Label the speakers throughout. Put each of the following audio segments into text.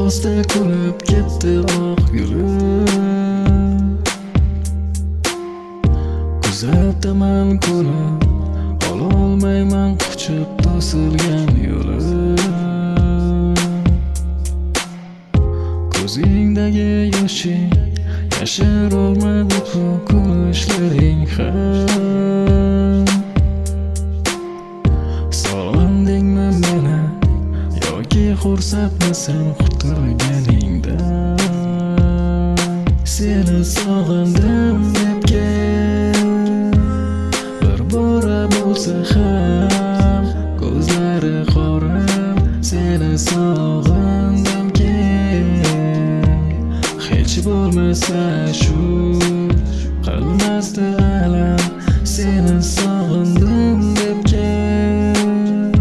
Speaker 1: Asta kulib ketdi oq yulim. Kuzataman kulib, ololmayman quchib to'silgan yo'lim. Ko'zingdagi yoshing yashirolmadi bu kulishlaring ham. Sog'indingmi meni yoki xursandmisan quturganingdan? Seni sog'indim deb kel, bir bora bo'lsa ham ko'zlari qorim. Seni sog'indim kel, hech bo'lmasa shu qilmasdi alam. Seni sog'indim deb kel,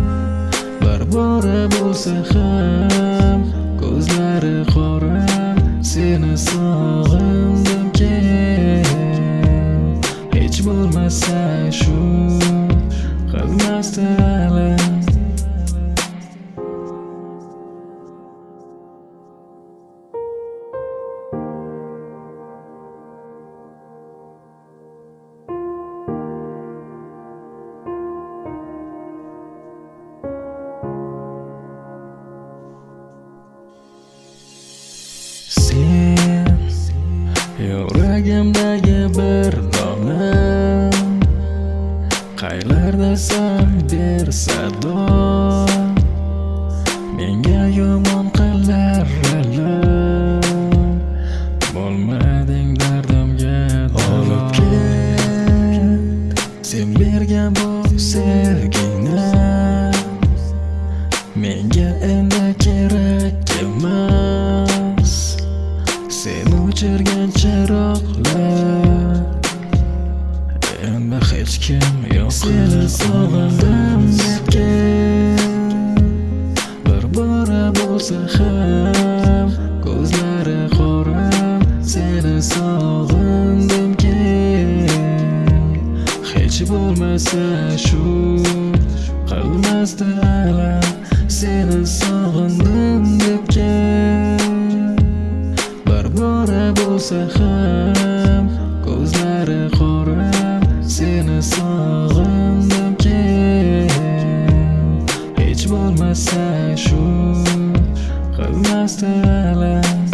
Speaker 1: bir bora bo'lsa ham ko'zlari qorim. Seni sog'indim kel, hech bo'lmasa shu qilmasdi alam. Sen yuragimdagi bir dona, qaylardasan ber sado. Menga yomon qilarlar, bo'lmading dardimga olib ket. Sen bergan bu sevgingni menga endi kerak emas. Sen o'chirgan chiroqlar endi hech kim yo'q. Seni sog'indim deb kel, bir bora bo'lsa ham ko'zlari qorim. Seni sog'indim kel, hech bo'lmasa shu qilmasdi alam. Seni sog'indim deb kel, bir bora bo'lsa ham ko'zlari qorim. Seni sog'indim kel, hech bo'lmasa shu qilmasdi alam.